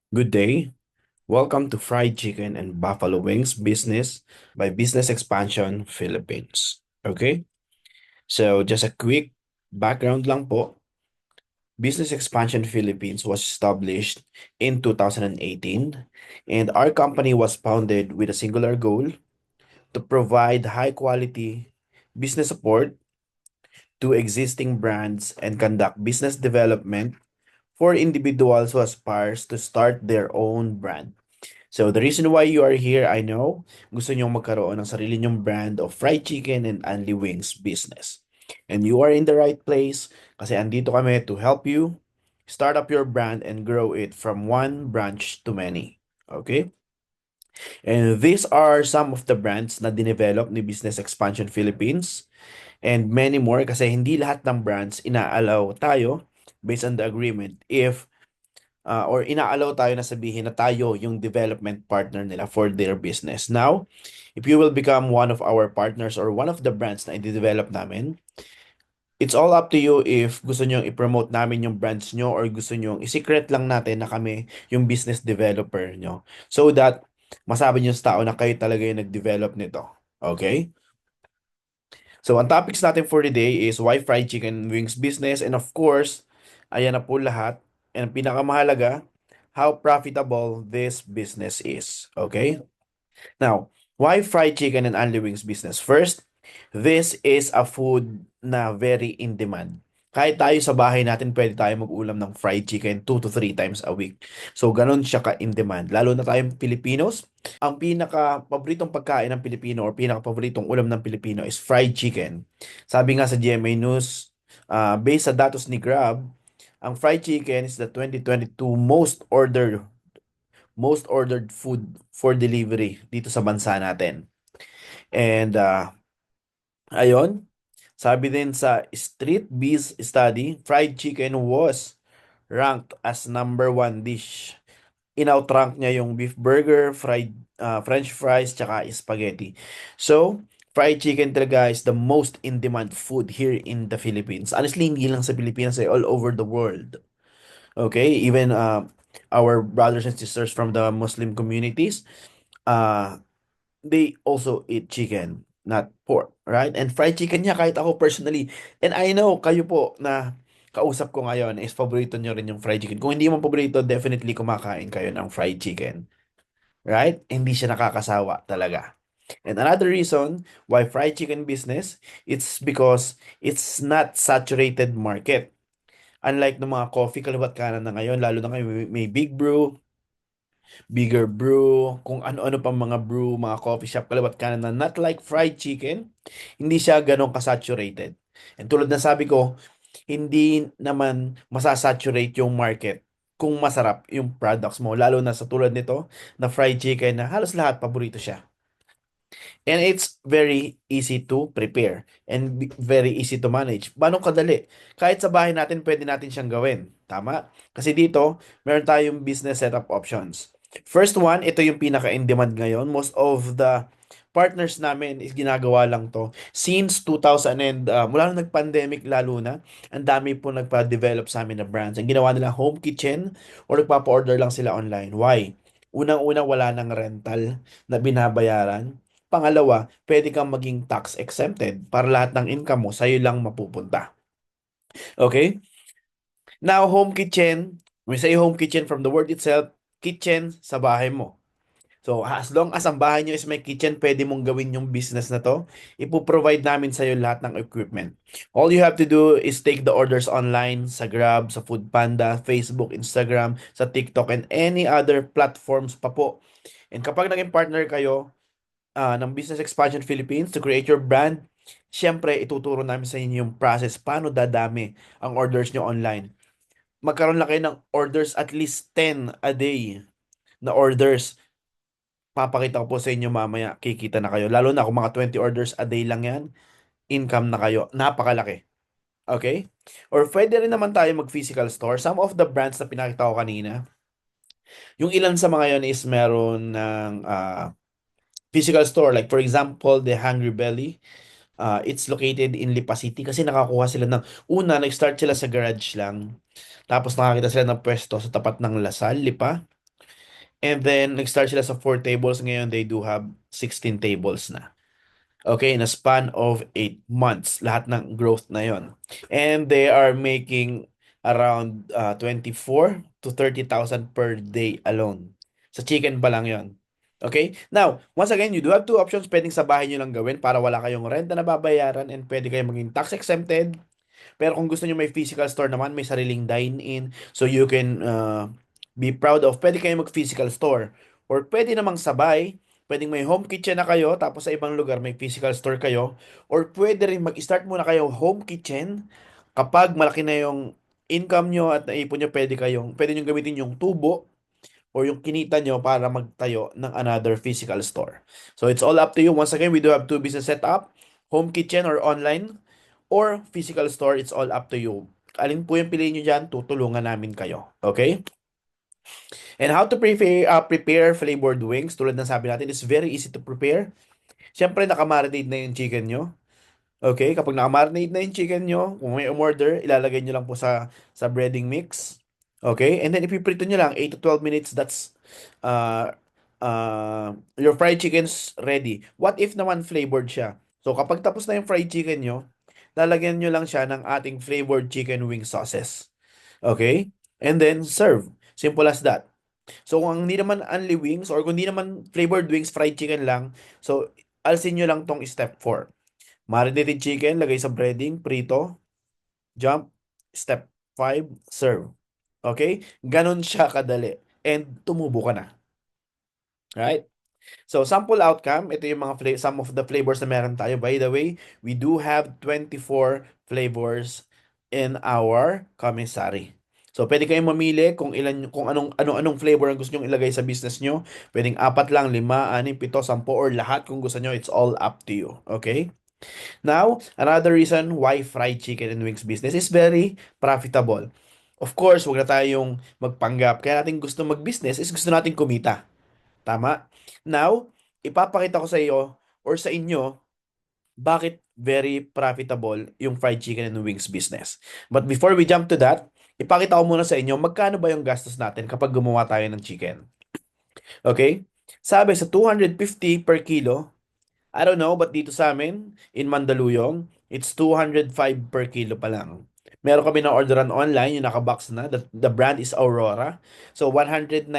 Good day. Welcome to Fried Chicken and Buffalo Wings Business by Business Expansion Philippines. Okay? So just a quick background lang po. Business Expansion Philippines was established in 2018 and our company was founded with a singular goal to provide high quality business support to existing brands and conduct business development for individuals who aspires to start their own brand. So the reason why you are here, I know, gusto nyo magkaroon ng sarili nyong brand of fried chicken and only wings business. And you are in the right place kasi andito kami to help you start up your brand and grow it from one branch to many. Okay? And these are some of the brands na dinevelop ni Business Expansion Philippines and many more kasi hindi lahat ng brands inaalaw tayo based on the agreement if or inaalaw tayo na sabihin na tayo yung development partner nila for their business. Now, if you will become one of our partners or one of the brands na i-develop namin, it's all up to you if gusto nyo i-promote namin yung brands nyo or gusto nyo i-secret lang natin na kami yung business developer nyo so that masabi nyo sa tao na kayo talaga yung nag-develop nito. Okay? So, ang topics natin for today is why fried chicken wings business and of course, ayan na po lahat. And ang pinakamahalaga, how profitable this business is. Okay? Now, why fried chicken and only wings business? First, this is a food na very in demand. Kahit tayo sa bahay natin, pwede tayo mag-ulam ng fried chicken 2 to 3 times a week. So, ganun siya ka-in demand. Lalo na tayong Filipinos, ang pinaka-paboritong pagkain ng Pilipino or pinaka-paboritong ulam ng Pilipino is fried chicken. Sabi nga sa GMA News, based sa datos ni Grab, ang fried chicken is the 2022 most ordered food for delivery dito sa bansa natin. And ayun, sabi din sa Street Biz Study, fried chicken was ranked as number one dish. In-outrank niya yung beef burger, french fries, tsaka spaghetti. So, fried chicken talaga is the most in-demand food here in the Philippines. Honestly, hindi lang sa Pilipinas, all over the world. Okay, even our brothers and sisters from the Muslim communities, uh, they also eat chicken, not pork, right? And fried chicken niya, kahit ako personally, and I know kayo po na kausap ko ngayon is paborito nyo rin yung fried chicken. Kung hindi mo paborito, definitely kumakain kayo ng fried chicken, right? Hindi siya nakakasawa talaga. And another reason why fried chicken business, it's because it's not saturated market. Unlike ng mga coffee kaliwat kanan na ngayon, lalo na ngayon may Big Brew, Bigger Brew, kung ano-ano pang mga brew, mga coffee shop kaliwat kanan na not like fried chicken, hindi siya ganun kasaturated. And tulad na sabi ko, hindi naman masasaturate yung market kung masarap yung products mo. Lalo na sa tulad nito na fried chicken na halos lahat paborito siya. And it's very easy to prepare and very easy to manage. Paano kadali? Kahit sa bahay natin, pwede natin siyang gawin. Tama? Kasi dito, meron tayong business setup options. First one, ito yung pinaka-in-demand ngayon. Most of the partners namin is ginagawa lang to. Since 2000 and mula nung nag-pandemic lalo na, ang dami po nagpa-develop sa amin na brands. Ang ginawa nila home kitchen or nagpapa-order lang sila online. Why? Unang-una, wala nang rental na binabayaran. Pangalawa, pwede kang maging tax exempted para lahat ng income mo sa'yo lang mapupunta. Okay? Now, home kitchen, when we say home kitchen from the word itself, kitchen sa bahay mo. So, as long as ang bahay nyo is may kitchen, pwede mong gawin yung business na to. Ipo-provide namin sa'yo lahat ng equipment. All you have to do is take the orders online sa Grab, sa Foodpanda, Facebook, Instagram, sa TikTok, and any other platforms pa po. And kapag naging partner kayo, ng Business Expansion Philippines to create your brand, syempre ituturo namin sa inyo yung process paano dadami ang orders nyo online. Magkaroon lang kayo ng orders at least 10 a day na orders. Papakita ko po sa inyo mamaya, kikita na kayo. Lalo na kung mga 20 orders a day lang yan, income na kayo. Napakalaki. Okay? Or pwede rin naman tayo mag-physical store. Some of the brands na pinakita ko kanina, yung ilan sa mga yon is meron ng physical store. Like for example, the Hungry Belly. It's located in Lipa City kasi nakakuha sila ng una, nag-start sila sa garage lang. Tapos nakakita sila ng pwesto sa tapat ng Lasal, Lipa. And then, nag-start sila sa 4 tables. Ngayon, they do have 16 tables na. Okay, in a span of 8 months. Lahat ng growth na yon. And they are making around 24 to 30,000 per day alone. Sa chicken pa lang yon. Okay? Now, once again, you do have two options. Pwedeng sa bahay nyo lang gawin para wala kayong rent na nababayaran and pwede kayong maging tax exempted. Pero kung gusto niyo may physical store naman, may sariling dine-in, so you can be proud of, pwede kayo mag-physical store. Or pwede namang sabay, pwedeng may home kitchen na kayo, tapos sa ibang lugar may physical store kayo. Or pwede rin mag-start muna kayo home kitchen, kapag malaki na yung income nyo at naipon nyo, pwede nyo gamitin yung tubo or yung kinita nyo para magtayo ng another physical store. So it's all up to you. Once again, we do have two business setup, home kitchen or online, or physical store. It's all up to you. Alin po yung piliin nyo dyan, tutulungan namin kayo. Okay? And how to prepare flavored wings, tulad ng sabi natin, is very easy to prepare. Siyempre, nakamarinate na yung chicken nyo. Okay, kapag naka-marinate na yung chicken nyo, kung may umorder, ilalagay nyo lang po sa breading mix. Okay, and then ipiprito nyo lang 8 to 12 minutes, that's uh, your fried chicken's ready. What if naman flavored siya? So kapag tapos na yung fried chicken nyo, lalagyan nyo lang siya ng ating flavored chicken wing sauces. Okay, and then serve. Simple as that. So kung hindi naman only wings or kung hindi naman flavored wings, fried chicken lang, so alsin nyo lang tong step 4. Marinated chicken, lagay sa breading, prito, jump, step 5, serve. Okay? Ganon siya kadali. And tumubo ka na. Right? So, sample outcome, ito yung mga some of the flavors na meron tayo. By the way, we do have 24 flavors in our commissary. So, pwede kayong mamili kung anong flavor ang gusto nyo ilagay sa business nyo. Pwedeng 4 lang, 5, 6, 7, 10, or lahat kung gusto nyo. It's all up to you. Okay? Now, another reason why fried chicken and wings business is very profitable. Of course, wag na tayong magpanggap. Kaya natin gusto mag-business is gusto natin kumita. Tama? Now, ipapakita ko sa iyo or sa inyo bakit very profitable yung fried chicken and wings business. But before we jump to that, ipakita ko muna sa inyo magkano ba yung gastos natin kapag gumawa tayo ng chicken. Okay? Sabi sa 250 per kilo, I don't know, but dito sa amin, in Mandaluyong, it's 205 per kilo pa lang. Meron kami na orderan online, yung nakabox na. The brand is Aurora. So, 197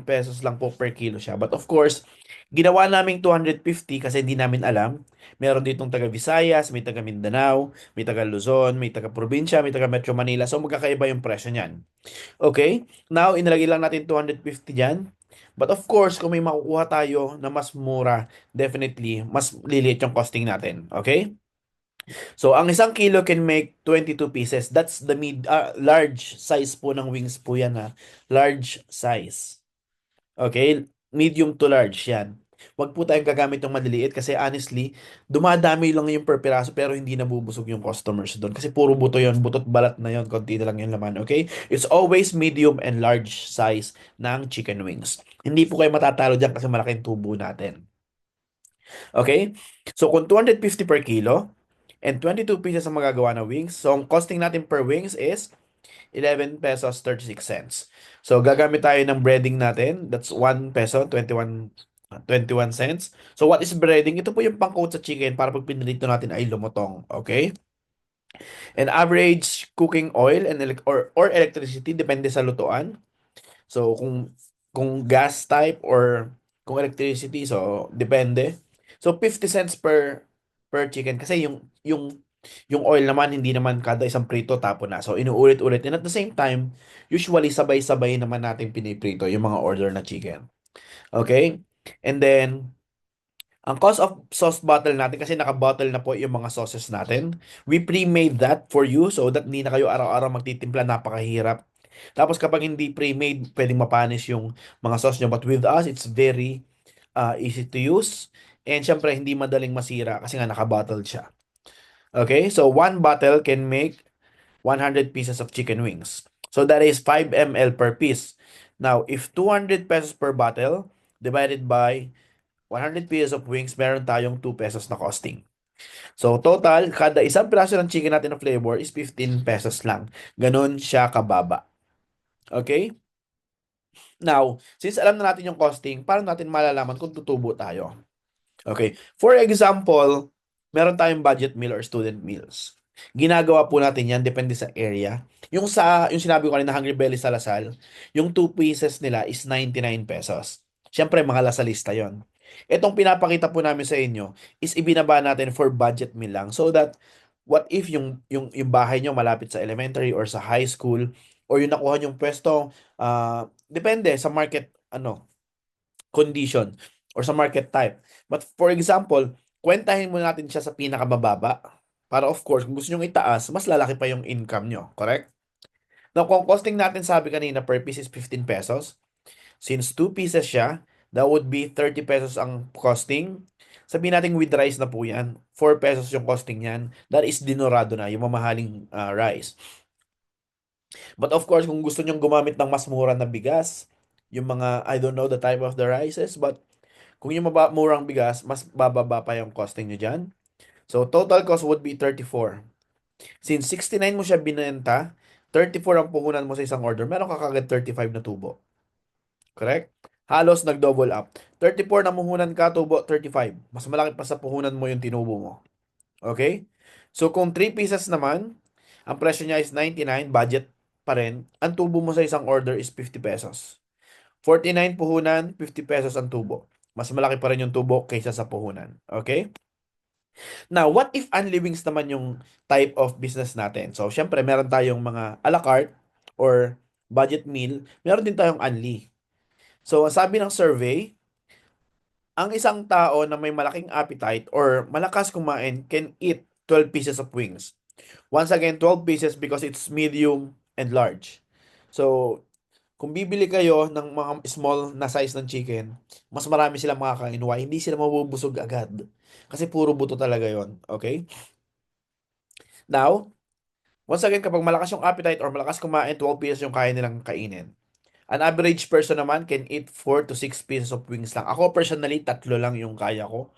pesos lang po per kilo siya. But of course, ginawa namin 250 kasi hindi namin alam. Meron ditong taga Visayas, may taga Mindanao, may taga Luzon, may taga probinsya, may taga Metro Manila. So, magkakaiba yung presyo niyan. Okay? Now, inilagay lang natin 250 dyan. But of course, kung may makukuha tayo na mas mura, definitely, mas liliit yung costing natin. Okay? So, ang isang kilo can make 22 pieces. That's the large size po ng wings po yan ha. Large size. Okay? Medium to large yan. Wag po tayong gagamit ng maliliit kasi honestly, dumadami lang yung per piraso pero hindi nabubusog yung customers doon. Kasi puro buto yon, butot balat na yon, konti na lang yung laman, okay? It's always medium and large size ng chicken wings. Hindi po kayo matatalo dyan kasi malaking tubo natin. Okay? So kung 250 per kilo and 22 pieces ang magagawa na wings, so ang costing natin per wings is 11 pesos 36 cents. So, gagamit tayo ng breading natin. That's 1 peso 21 cents. So, what is breading? Ito po yung pang-coat sa chicken para pag pinilito natin ay lumutong. Okay? And average cooking oil and or electricity depende sa lutuan. So, kung gas type or kung electricity, so depende. So, 50 cents per chicken kasi yung oil naman hindi naman kada isang prito tapo na. So, inuulit-ulit. And at the same time, usually sabay-sabay naman natin piniprito yung mga order na chicken. Okay? And then, ang cost of sauce bottle natin, kasi naka-bottle na po yung mga sauces natin. We pre-made that for you so that hindi na kayo araw-araw magtitimpla, napakahirap. Tapos kapag hindi pre-made, pwedeng mapanis yung mga sauce nyo. But with us, it's very easy to use. And syempre, hindi madaling masira kasi nga naka-bottle siya. Okay, so one bottle can make 100 pieces of chicken wings. So that is 5 ml per piece. Now, if 200 pesos per bottle divided by 100 pieces of wings, meron tayong 2 pesos na costing. So, total, kada isang piraso ng chicken natin na flavor is 15 pesos lang. Ganun siya kababa. Okay? Now, since alam na natin yung costing, paano natin malalaman kung tutubo tayo? Okay. For example, meron tayong budget meal or student meals. Ginagawa po natin yan, depende sa area. Yung sinabi ko kanina, Hungry Belly sa Lasal, yung 2 pieces nila is 99 pesos. Siyempre, mga lasalista yon. Itong pinapakita po namin sa inyo is ibinaba natin for budget meal lang. So that, what if yung bahay nyo malapit sa elementary or sa high school, or yung nakuha yung pwesto, depende sa market, condition or sa market type. But for example, kwentahin mo natin siya sa pinakamababa para of course, kung gusto nyo itaas, mas lalaki pa yung income nyo. Correct? Now, kung costing natin sabi kanina per piece is 15 pesos, since 2 pieces siya, that would be 30 pesos ang costing. Sabihin natin with rice na po yan. 4 pesos yung costing yan. That is dinorado na, yung mamahaling rice. But of course, kung gusto nyong gumamit ng mas mura na bigas, yung mga, I don't know the type of the rices, but kung yung murang bigas, mas bababa pa yung costing nyo dyan. So, total cost would be 34. Since 69 mo siya binenta, 34 ang puhunan mo sa isang order, meron ka kagad 35 na tubo. Correct? Halos nag-double up. 34 na puhunan ka, tubo 35. Mas malaki pa sa puhunan mo yung tinubo mo. Okay? So, kung 3 pieces naman, ang presyo niya is 99, budget pa rin. Ang tubo mo sa isang order is 50 pesos. 49 puhunan, 50 pesos ang tubo. Mas malaki pa rin yung tubo kaysa sa puhunan. Okay? Now, what if unlivings naman yung type of business natin? So, syempre, meron tayong mga a la carte or budget meal. Meron din tayong unli. So, ang sabi ng survey, ang isang tao na may malaking appetite or malakas kumain can eat 12 pieces of wings. Once again, 12 pieces because it's medium and large. So, kung bibili kayo ng mga small na size ng chicken, mas marami silang makakain. Why? Hindi sila mabubusog agad. Kasi puro buto talaga yon. Okay? Now, once again, kapag malakas yung appetite or malakas kumain, 12 pieces yung kaya nilang kainin. An average person naman can eat 4 to 6 pieces of wings lang. Ako personally, 3 lang yung kaya ko.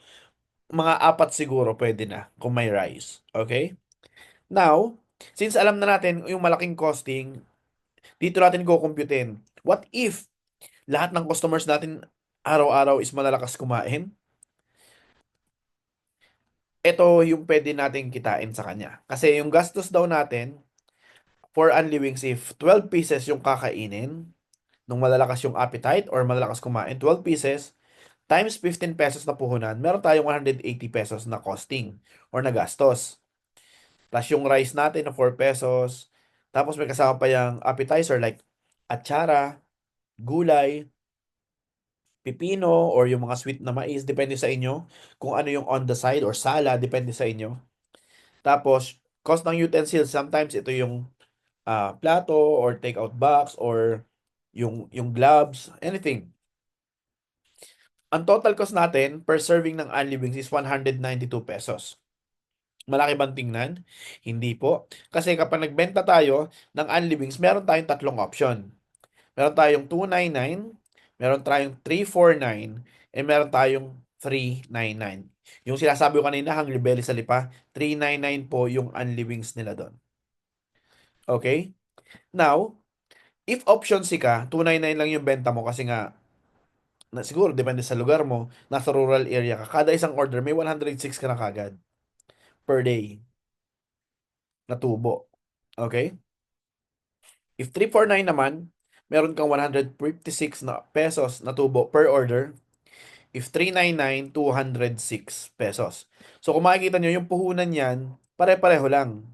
Mga 4 siguro pwede na kung may rice. Okay? Now, since alam na natin yung malaking costing, dito natin kukumputin. What if lahat ng customers natin araw-araw is malalakas kumain? Ito yung pwede natin kitain sa kanya. Kasi yung gastos daw natin for unlivings, if 12 pieces yung kakainin, nung malalakas yung appetite or malalakas kumain, 12 pieces, times 15 pesos na puhunan, meron tayong 180 pesos na costing or na gastos. Plus yung rice natin na 4 pesos. Tapos may kasama pa yung appetizer like atsara, gulay, pipino, or yung mga sweet na mais. Depende sa inyo kung ano yung on the side or sala. Depende sa inyo. Tapos, cost ng utensils. Sometimes ito yung plato or take-out box or yung gloves, anything. Ang total cost natin per serving ng unlivings is 192 pesos. Malaki bang tingnan? Hindi po. Kasi kapag nagbenta tayo ng unlivings, meron tayong tatlong option. Meron tayong 299, meron tayong 349, and meron tayong 399. Yung sinasabi ko kanina, Hungry Belly sa Lipa, 399 po yung unlivings nila doon. Okay? Now, if option C ka, 299 lang yung benta mo kasi nga, siguro depende sa lugar mo, nasa rural area ka, kada isang order may 106 ka na kagad per day na tubo. Okay? If 349 naman, meron kang 156 na pesos na tubo per order. If 399, 206 pesos. So kung makikita nyo, yung puhunan yan, pare-pareho lang.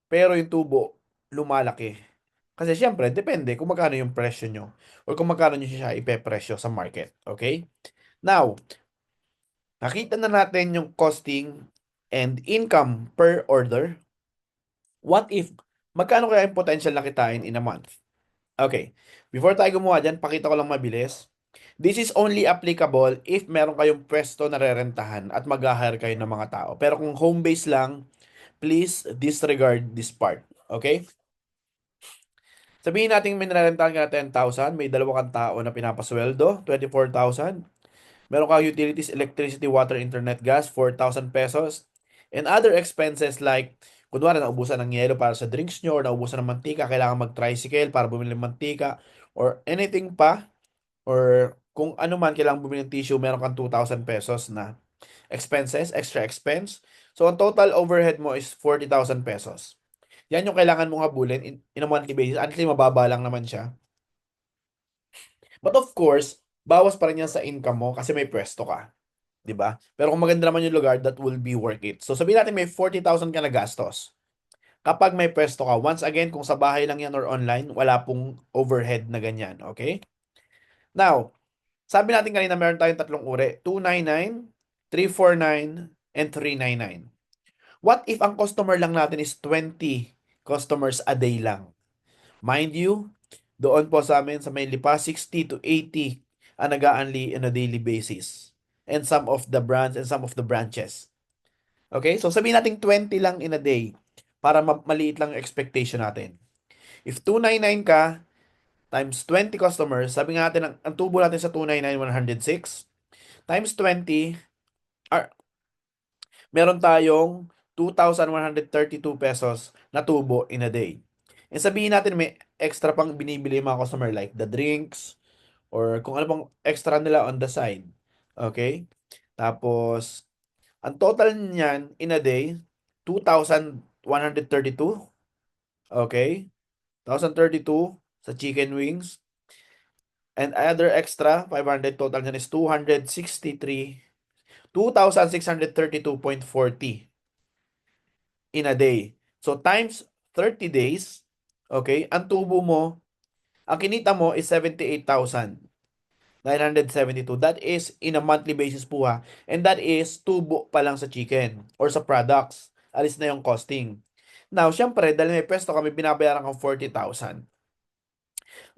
Pero yung tubo, lumalaki. Kasi syempre, depende kung magkano yung presyo nyo or kung magkano nyo siya ipepresyo sa market. Okay? Now, nakita na natin yung costing and income per order. What if, magkano kaya yung potential na kitain in a month? Okay. Before tayo gumawa dyan, pakita ko lang mabilis. This is only applicable if meron kayong pwesto na rerentahan at mag-hire kayo ng mga tao. Pero kung home base lang, please disregard this part. Okay? Sabihin natin may nirerentahan ka na 10,000, may dalawa kang tao na pinapasweldo, 24,000. Meron kang utilities, electricity, water, internet, gas, 4,000 pesos. And other expenses like, kunwari, naubusan ng yelo para sa drinks nyo or naubusan ng mantika, kailangan mag-tricycle para bumili ng mantika or anything pa, or kung ano man kailangang bumili ng tissue, meron kang 2,000 pesos na expenses, extra expense. So, ang total overhead mo is 40,000 pesos. Yan yung kailangan mong habulin in a monthly basis. Honestly, mababa lang naman siya. But of course, bawas pa rin yan sa income mo kasi may pwesto ka. 'Di ba? Pero kung maganda naman yung lugar, that will be worth it. So, sabihin natin may 40,000 ka na gastos. Kapag may pwesto ka, once again, kung sa bahay lang yan or online, wala pong overhead na ganyan. Okay? Now, sabi natin kanina meron tayong tatlong uri, 299, 349, and 399. What if ang customer lang natin is 20 customers a day lang? Mind you, doon po sa amin sa may Lipa, 60 to 80 ang nag-a-unli on a daily basis. And some of the brands and some of the branches. Okay? So sabihin natin 20 lang in a day para maliit lang yung expectation natin. If 299 ka times 20 customers, sabi nga natin ang tubo natin sa 299, 106 times 20 are meron tayong 2,132 pesos na tubo in a day. And sabihin natin may extra pang binibili yung mga customer like the drinks or kung ano pang extra nila on the side. Okay? Tapos, ang total niyan in a day, 2,132. Okay? 1,032 sa chicken wings. And other extra, 500 total niyan is 263, 2,632.40 in a day. So, times 30 days, okay, ang tubo mo, ang kinita mo is 78,972. That is in a monthly basis po ha. And that is tubo pa lang sa chicken or sa products. Alis na yung costing. Now, syempre, dahil may pwesto kami, binabayaran kang 40,000.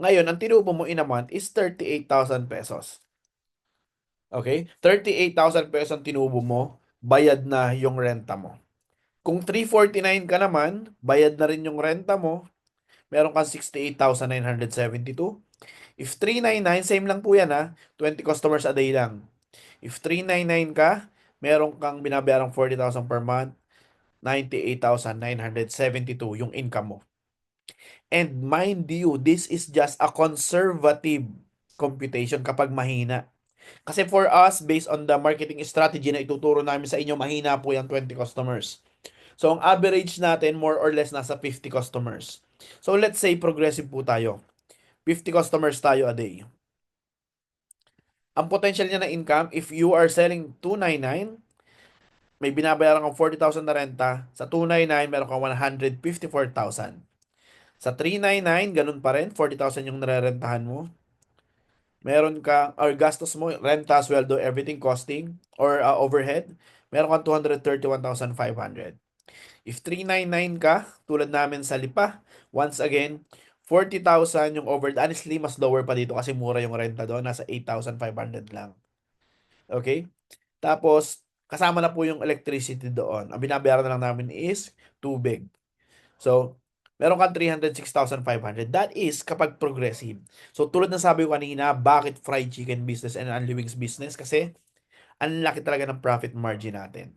Ngayon, ang tinubo mo in a month is 38,000 pesos. Okay? 38,000 pesos ang tinubo mo, bayad na yung renta mo. Kung 349 ka naman, bayad na rin yung renta mo, meron kang 68,972. If 399, same lang po yan ha, 20 customers a day lang. If 399 ka, meron kang binabayarang 40,000 per month, 98,972 yung income mo. And mind you, this is just a conservative computation kapag mahina. Kasi for us, based on the marketing strategy na ituturo namin sa inyo, mahina po yung 20 customers. So, ang average natin, more or less, nasa 50 customers. So, let's say, progressive po tayo. 50 customers tayo a day. Ang potential niya na income, if you are selling 299, may binabayaran kang 40,000 na renta. Sa 299, meron kang 154,000. Sa 399, ganun pa rin, 40,000 yung narerentahan mo. Meron ka, or gastos mo, renta, sweldo, everything costing, or overhead, meron kang 231,500. If 399 ka, tulad namin sa Lipa, once again, 40,000 yung overhead. Honestly, mas lower pa dito kasi mura yung renta doon. Nasa 8,500 lang. Okay? Tapos, kasama na po yung electricity doon. Ang binabayaran na lang namin is tubig. So, meron kang 306,500. That is kapag progressive. So, tulad ng sabi ko kanina, bakit fried chicken business and Unli Wings business? Kasi, ang laki talaga ng profit margin natin.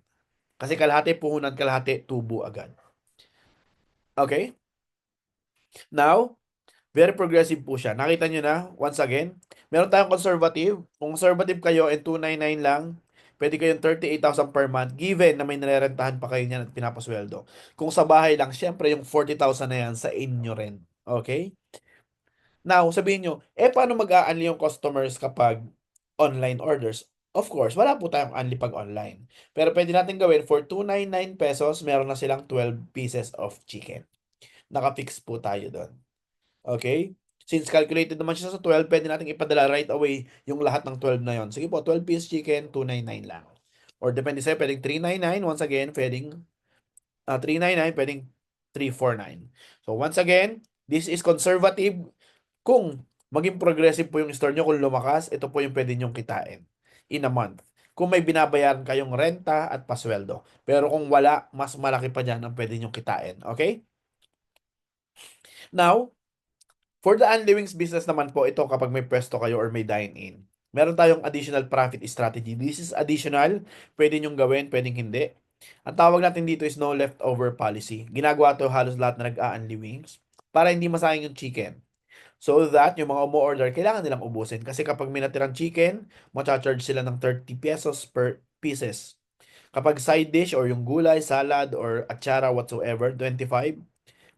Kasi kalahati puhunan, kalahati tubo agad. Okay? Now, very progressive po siya. Nakita nyo na, once again, meron tayong conservative. Kung conservative kayo and 299 lang, pwede kayong 38,000 per month given na may nirerentahan pa kayo niyan at pinapasweldo. Kung sa bahay lang, syempre yung 40,000 na yan sa inyo rin. Okay? Now, sabihin nyo, paano mag-a-unli yung customers kapag online orders? Of course, wala po tayong unli pag online. Pero pwede natin gawin for 299 pesos, meron na silang 12 pieces of chicken. Naka-fix po tayo doon. Okay? Since calculated naman siya sa 12, pwede natin ipadala right away yung lahat ng 12 na yon. Sige po, 12 piece chicken, 299 lang. Or depende sa'yo, pwedeng 399. Once again, pwedeng 399, pwedeng 349. So once again, this is conservative. Kung maging progressive po yung store nyo, kung lumakas, ito po yung pwede nyong kitain in a month. Kung may binabayaran kayong renta at pasweldo. Pero kung wala, mas malaki pa dyan ang pwede nyong kitain. Okay? Now, for the unlivings business naman po, ito kapag may pwesto kayo or may dine-in, meron tayong additional profit strategy. This is additional, pwede nyong gawin, pwedeng hindi. Ang tawag natin dito is no leftover policy. Ginagawa to halos lahat na nag-a-unli wings para hindi masayang yung chicken. So that yung mga umu-order, kailangan nilang ubusin. Kasi kapag may natirang chicken, charge sila ng 30 pesos per pieces. Kapag side dish or yung gulay, salad, or atsara whatsoever, 25.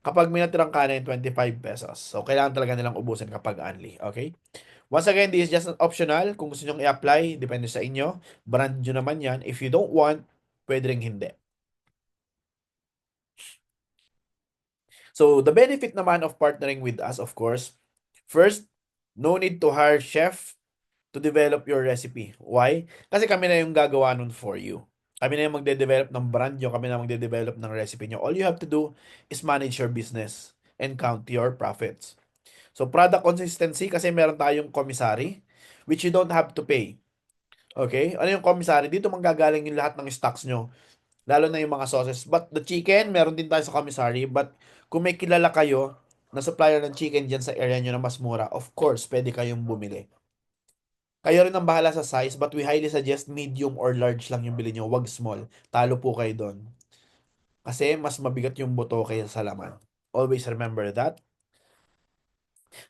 Kapag may natirang kanin, 25 pesos. So, kailangan talaga nilang ubusin kapag only. Okay? Once again, this is just an optional. Kung gusto nyo i-apply, depende sa inyo. Brand nyo naman yan. If you don't want, pwede rin hindi. So, the benefit naman of partnering with us, of course, first, no need to hire chef to develop your recipe. Why? Kasi kami na yung gagawa nun for you. Kami na yung magde-develop ng brand nyo, kami na magde-develop ng recipe nyo. All you have to do is manage your business and count your profits. So, product consistency, kasi meron tayong commissary, which you don't have to pay. Okay? Ano yung commissary? Dito manggagaling yung lahat ng stocks nyo. Lalo na yung mga sauces. But the chicken, meron din tayo sa commissary. But kung may kilala kayo na supplier ng chicken dyan sa area nyo na mas mura, of course, pwede kayong bumili. Kayo rin ang bahala sa size, but we highly suggest medium or large lang yung bili nyo, wag small. Talo po kayo doon. Kasi mas mabigat yung buto kaysa sa laman. Always remember that.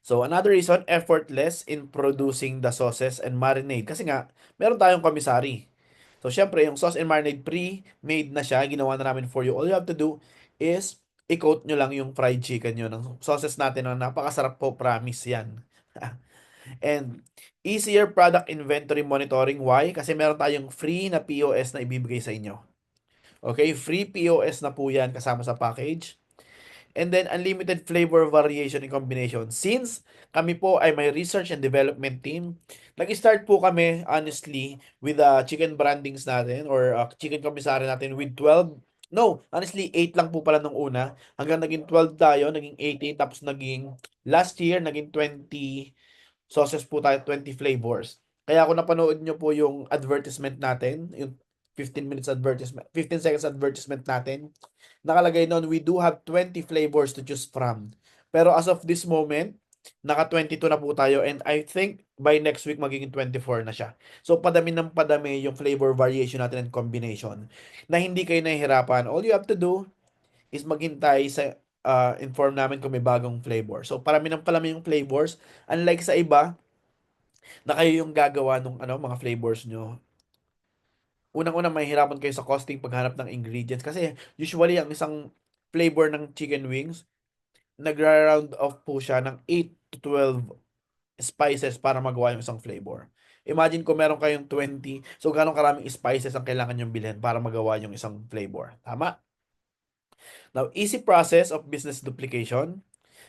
So, another reason, effortless in producing the sauces and marinade. Kasi nga, meron tayong commissary. So, syempre, yung sauce and marinade pre-made na siya, ginawa na namin for you. All you have to do is i-coat nyo lang yung fried chicken nyo ng sauces natin na napakasarap po, promise yan. And easier product inventory monitoring. Why? Kasi meron tayong free na POS na ibibigay sa inyo. Okay, free POS na po yan kasama sa package. And then unlimited flavor variation and combination. Since kami po ay may research and development team, nag-start po kami honestly with chicken brandings natin or chicken commissary natin with 12. No, honestly 8 lang po pala nung una. Hanggang naging 12 tayo, naging 18, tapos naging last year naging 20 sauces po tayo, 20 flavors. Kaya kung napanood nyo po yung advertisement natin, yung 15 minutes advertisement, 15 seconds advertisement natin, nakalagay noon, we do have 20 flavors to choose from. Pero as of this moment, naka 22 na po tayo and I think by next week magiging 24 na siya. So padami ng padami yung flavor variation natin and combination na hindi kayo nahihirapan. All you have to do is maghintay sa inform namin kung may bagong flavor. So parami ng palami yung flavors. Unlike sa iba, na kayo yung gagawa ng mga flavors nyo. Unang-una mahihirapan kayo sa costing paghanap ng ingredients kasi usually ang isang flavor ng chicken wings nagra-round off po siya ng 8 to 12 spices para magawa yung isang flavor. Imagine kung meron kayong 20, so gano'ng karaming spices ang kailangan yung bilhin para magawa yung isang flavor. Tama? Now, easy process of business duplication.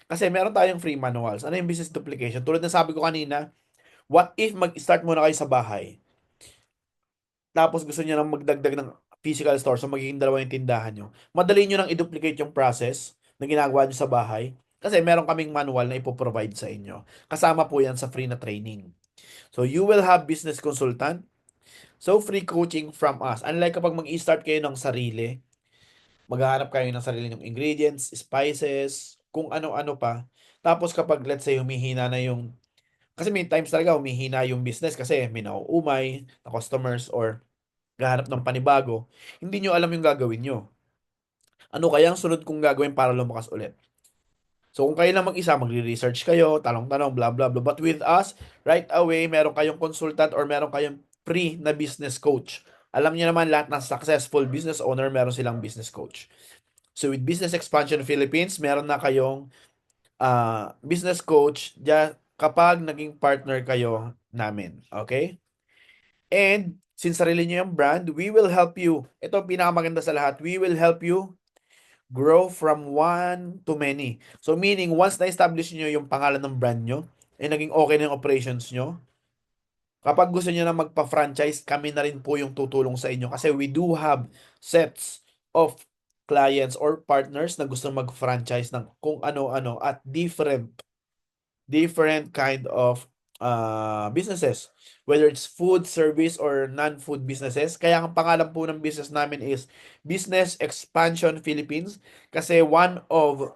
Kasi meron tayong free manuals. Ano yung business duplication? Tulad ng sabi ko kanina, what if mag-start muna kayo sa bahay? Tapos gusto niyo nang magdagdag ng physical store, so magiging dalawa yung tindahan nyo. Madali nyo nang i-duplicate yung process na ginagawa nyo sa bahay. Kasi meron kaming manual na ipoprovide sa inyo. Kasama po yan sa free na training. So you will have business consultant. So free coaching from us. Unlike kapag mag-i-start kayo ng sarili, maghahanap kayo ng sarili ng ingredients, spices, kung ano-ano pa. Tapos kapag let's say humihina na yung, kasi may times talaga humihina yung business kasi may nauumay na customers or gahanap ng panibago, hindi nyo alam yung gagawin nyo. Ano kaya ang sunod kong gagawin para lumakas ulit? So kung kayo lang mag-isa, magre-research kayo, tanong-tanong, blah, blah, blah. But with us, right away, meron kayong consultant or meron kayong free na business coach. Alam niyo naman lahat ng successful business owner, meron silang business coach. So with Business Expansion Philippines, meron na kayong business coach kapag naging partner kayo namin. Okay? And since sarili nyo yung brand, we will help you. Ito ang pinakamaganda sa lahat. We will help you grow from one to many. So meaning, once na-establish nyo yung pangalan ng brand nyo, naging okay na yung operations nyo, kapag gusto nyo na magpa-franchise, kami na rin po yung tutulong sa inyo. Kasi we do have sets of clients or partners na gusto mag-franchise ng kung ano-ano at different kind of businesses, whether it's food, service, or non-food businesses. Kaya ang pangalan po ng business namin is Business Expansion Philippines kasi one of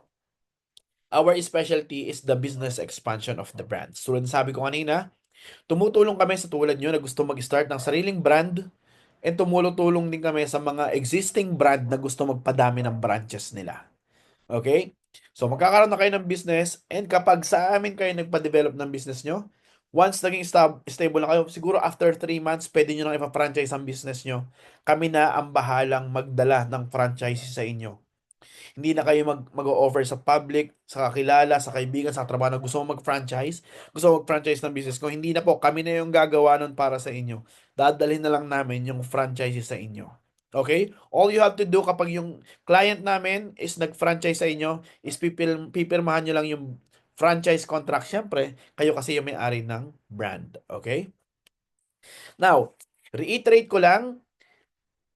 our specialty is the business expansion of the brand. So, sabi ko kanina, tumutulong kami sa tulad nyo na gusto mag-start ng sariling brand and tumulong-tulong din kami sa mga existing brand na gusto magpadami ng branches nila. Okay? So magkakaroon na kayo ng business and kapag sa amin kayo nagpa-develop ng business nyo, once naging stable na kayo, siguro after 3 months, pwede nyo na ipa-franchise ang business nyo. Kami na ang bahalang magdala ng franchise sa inyo. Hindi na kayo mag-o-offer sa public, sa kakilala, sa kaibigan, sa trabaho na gusto mo mag-franchise ng business ko. Hindi na po, kami na yung gagawa nun para sa inyo. Dadalhin na lang namin yung franchise sa inyo. Okay? All you have to do kapag yung client namin is nag-franchise sa inyo, is pipirmahan nyo lang yung franchise contract. Siyempre, kayo kasi yung may-ari ng brand. Okay? Now, reiterate ko lang,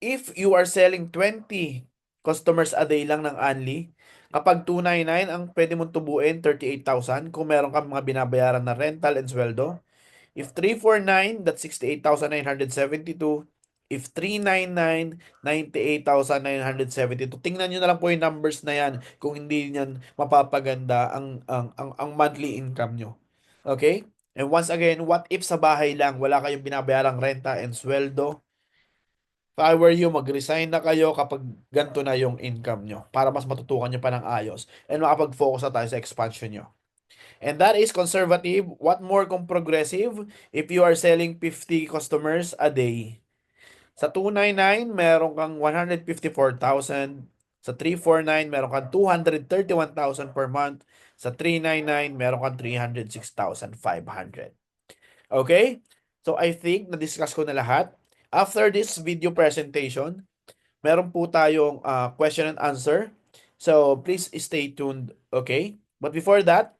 if you are selling 20 customers a day lang ng Anli, kapag 299 ang pwede mong tubuin, 38,000 kung meron kang mga binabayaran na rental and sweldo. If 349, that's 68,972. If 399, 98,972. Tingnan nyo na lang po yung numbers na yan kung hindi niyan mapapaganda ang monthly income nyo. Okay? And once again, what if sa bahay lang, wala kayong binabayarang renta and sweldo? If I were you, mag-resign na kayo kapag ganito na yung income nyo para mas matutukan nyo pa ng ayos and makapag-focus na tayo sa expansion nyo. And that is conservative. What more kung progressive? If you are selling 50 customers a day. Sa 299, meron kang 154,000. Sa 349, meron kang 231,000 per month. Sa 399, meron kang 306,500. Okay? So I think na-discuss ko na lahat. After this video presentation, meron po tayong question and answer. So please stay tuned, okay? But before that,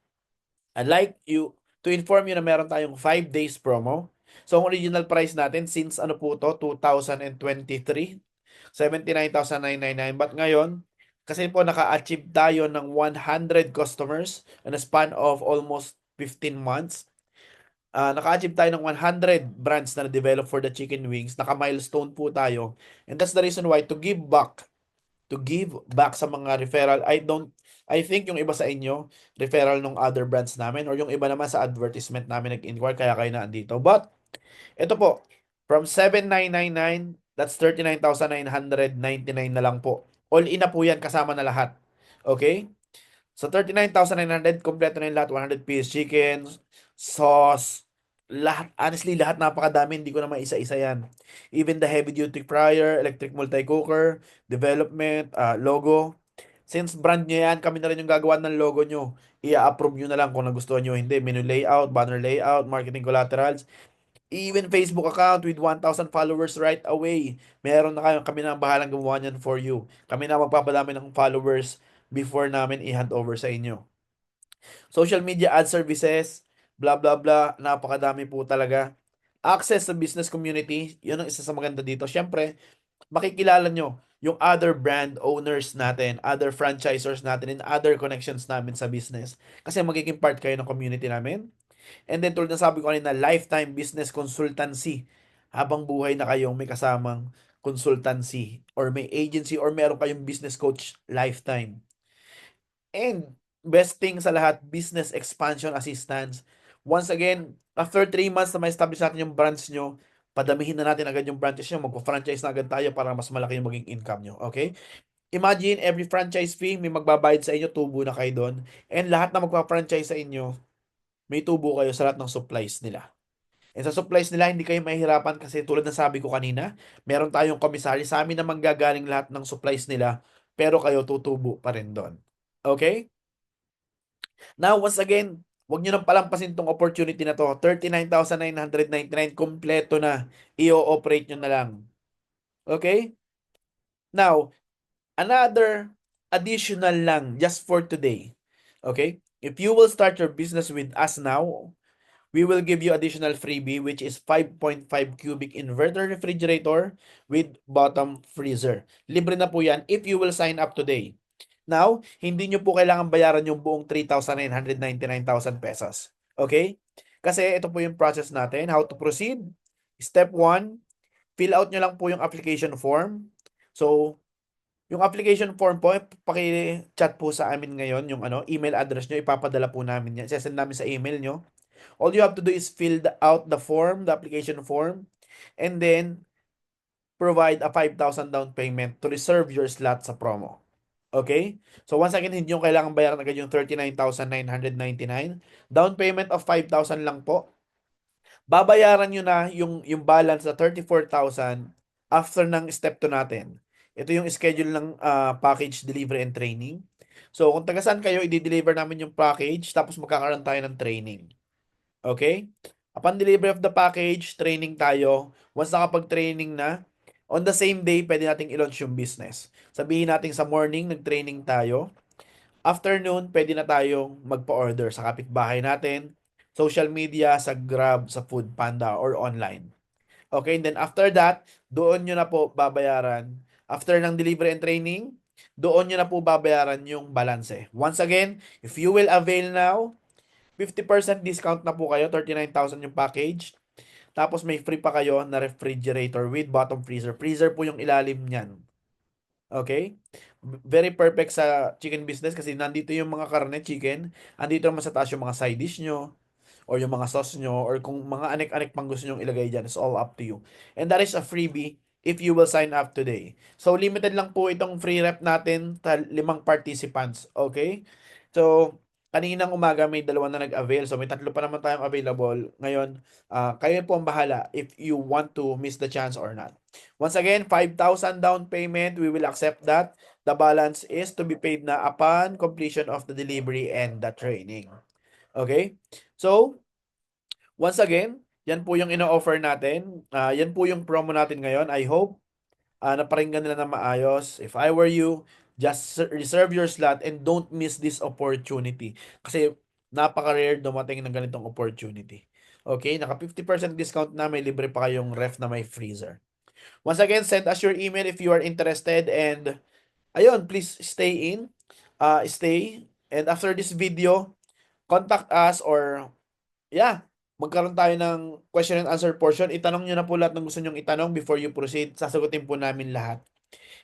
I'd like you to inform you na meron tayong 5 days promo. So ang original price natin since ano po to, 2023, 79,999. But ngayon, kasi po naka-achieve tayo ng 100 customers in a span of almost 15 months. Naka-achieve tayo ng 100 brands na na-develop for the chicken wings. Naka-milestone po tayo. And that's the reason why to give back sa mga referral. I think yung iba sa inyo, referral ng other brands namin or yung iba naman sa advertisement namin nag-inquire kaya kayo na andito. But, ito po, from 7,999, that's 39,999 na lang po. All in na po yan, kasama na lahat. Okay? So 39,900, kompleto na yung lahat. 100 piece chicken, sauce, lahat. Honestly, lahat napakadami. Hindi ko na maisa-isa yan. Even the heavy duty fryer, electric multi-cooker, development, logo. Since brand nyo yan, kami na rin yung gagawa ng logo nyo. I-approve nyo na lang kung nagustuhan nyo. Hindi, menu layout, banner layout, marketing collaterals, even Facebook account with 1,000 followers right away. Meron na kayo, kami na ang bahalang gumawa niyan for you. Kami na magpapadami ng followers before namin i-hand over sa inyo. Social media ad services, blah blah blah, napakadami po talaga. Access sa business community, yun ang isa sa maganda dito. Siyempre, makikilala nyo yung other brand owners natin, other franchisors natin, and other connections namin sa business. Kasi magiging part kayo ng community namin. And then tulad na sabi ko kanina, lifetime business consultancy. Habang buhay na kayong may kasamang consultancy or may agency or meron kayong business coach lifetime. And best thing sa lahat, business expansion assistance. Once again, after 3 months na ma-establish natin yung branch nyo, padamihin na natin agad yung branches nyo, magpa-franchise na agad tayo para mas malaki yung maging income nyo. Okay? Imagine, every franchise fee, may magbabayad sa inyo, tubo na kayo doon. And lahat na magpa-franchise sa inyo, may tubo kayo sa lahat ng supplies nila. And sa supplies nila, hindi kayo mahihirapan kasi tulad ng sabi ko kanina, meron tayong komisary. Sa amin na manggagaling lahat ng supplies nila, pero kayo tutubo pa rin doon. Okay? Now, once again, huwag nyo nang palampasin tong opportunity na to. 39,999 kompleto na. I-ooperate nyo na lang. Okay? Now, another additional lang just for today. Okay? If you will start your business with us now, we will give you additional freebie which is 5.5 cubic inverter refrigerator with bottom freezer. Libre na po yan if you will sign up today. Now, hindi nyo po kailangan bayaran yung buong 3,999,000 pesos. Okay? Kasi ito po yung process natin. How to proceed? Step 1, fill out nyo lang po yung application form. So, yung application form po, paki-chat po sa amin ngayon yung email address nyo, ipapadala po namin yan. Sesend namin sa email nyo. All you have to do is fill out the form, the application form, and then provide a 5,000 down payment to reserve your slot sa promo. Okay? So once again, hindi nyo kailangan bayaran agad yung 39,999. Down payment of 5,000 lang po. Babayaran nyo na yung balance na 34,000 after ng step 2 natin. Ito yung schedule ng package delivery and training. So kung taga saan kayo, i-deliver namin yung package tapos magkakaroon tayo ng training. Okay? Upon delivery of the package, training tayo. Once nakapag-training na, on the same day, pwede nating i-launch yung business. Sabihin natin sa morning, nag-training tayo. Afternoon, pwede na tayong magpa-order sa kapitbahay natin, social media, sa Grab, sa Foodpanda, or online. Okay, and then after that, doon nyo na po babayaran. After ng delivery and training, doon nyo na po babayaran yung balance. Once again, if you will avail now, 50% discount na po kayo, 39,000 yung package. Tapos may free pa kayo na refrigerator with bottom freezer. Freezer po yung ilalim niyan. Okay? Very perfect sa chicken business kasi nandito yung mga karne, chicken. Andito naman sa taas yung mga side dish nyo or yung mga sauce nyo or kung mga anek-anek pang gusto nyong ilagay dyan. It's all up to you. And that is a freebie if you will sign up today. So, limited lang po itong free rep natin sa 5 participants. Okay? So, kaninang umaga may 2 na nag-avail. So, may 3 pa naman tayong available. Ngayon, kayo po ang bahala if you want to miss the chance or not. Once again, 5,000 down payment. We will accept that. The balance is to be paid na upon completion of the delivery and the training. Okay? So, once again, yan po yung ino-offer natin. Yan po yung promo natin ngayon. I hope naparinggan nila na maayos. If I were you, just reserve your slot and don't miss this opportunity. Kasi napaka-rare dumating ng ganitong opportunity. Okay? Naka 50% discount na, may libre pa kayong ref na may freezer. Once again, send us your email if you are interested and ayun, please stay in. Stay. And after this video, contact us or yeah, magkaroon tayo ng question and answer portion. Itanong nyo na po lahat ng gusto nyong itanong before you proceed. Sasagutin po namin lahat.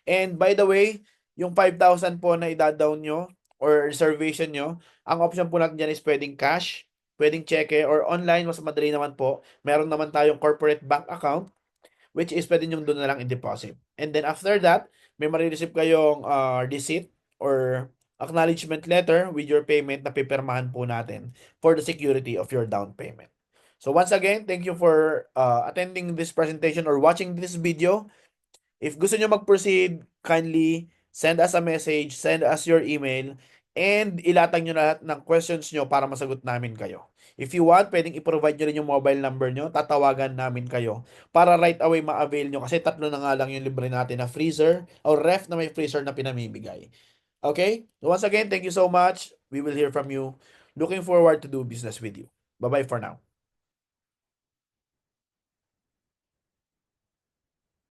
And by the way, yung 5,000 po na idadawn nyo or reservation nyo, ang option po natin dyan is pwedeng cash, pwedeng cheque, or online, mas madali naman po. Meron naman tayong corporate bank account, which is pwede nyo doon na lang i-deposit. And then after that, may marireceive kayong receipt or acknowledgement letter with your payment na pipirmahan po natin for the security of your down payment. So once again, thank you for attending this presentation or watching this video. If gusto nyo mag-proceed, kindly send us a message, send us your email, and ilatag nyo na lahat ng questions nyo para masagot namin kayo. If you want, pwedeng i-provide nyo rin yung mobile number nyo, tatawagan namin kayo para right away ma-avail nyo kasi 3 na nga lang yung libre natin na freezer or ref na may freezer na pinamimigay. Okay? Once again, thank you so much. We will hear from you. Looking forward to do business with you. Bye-bye for now.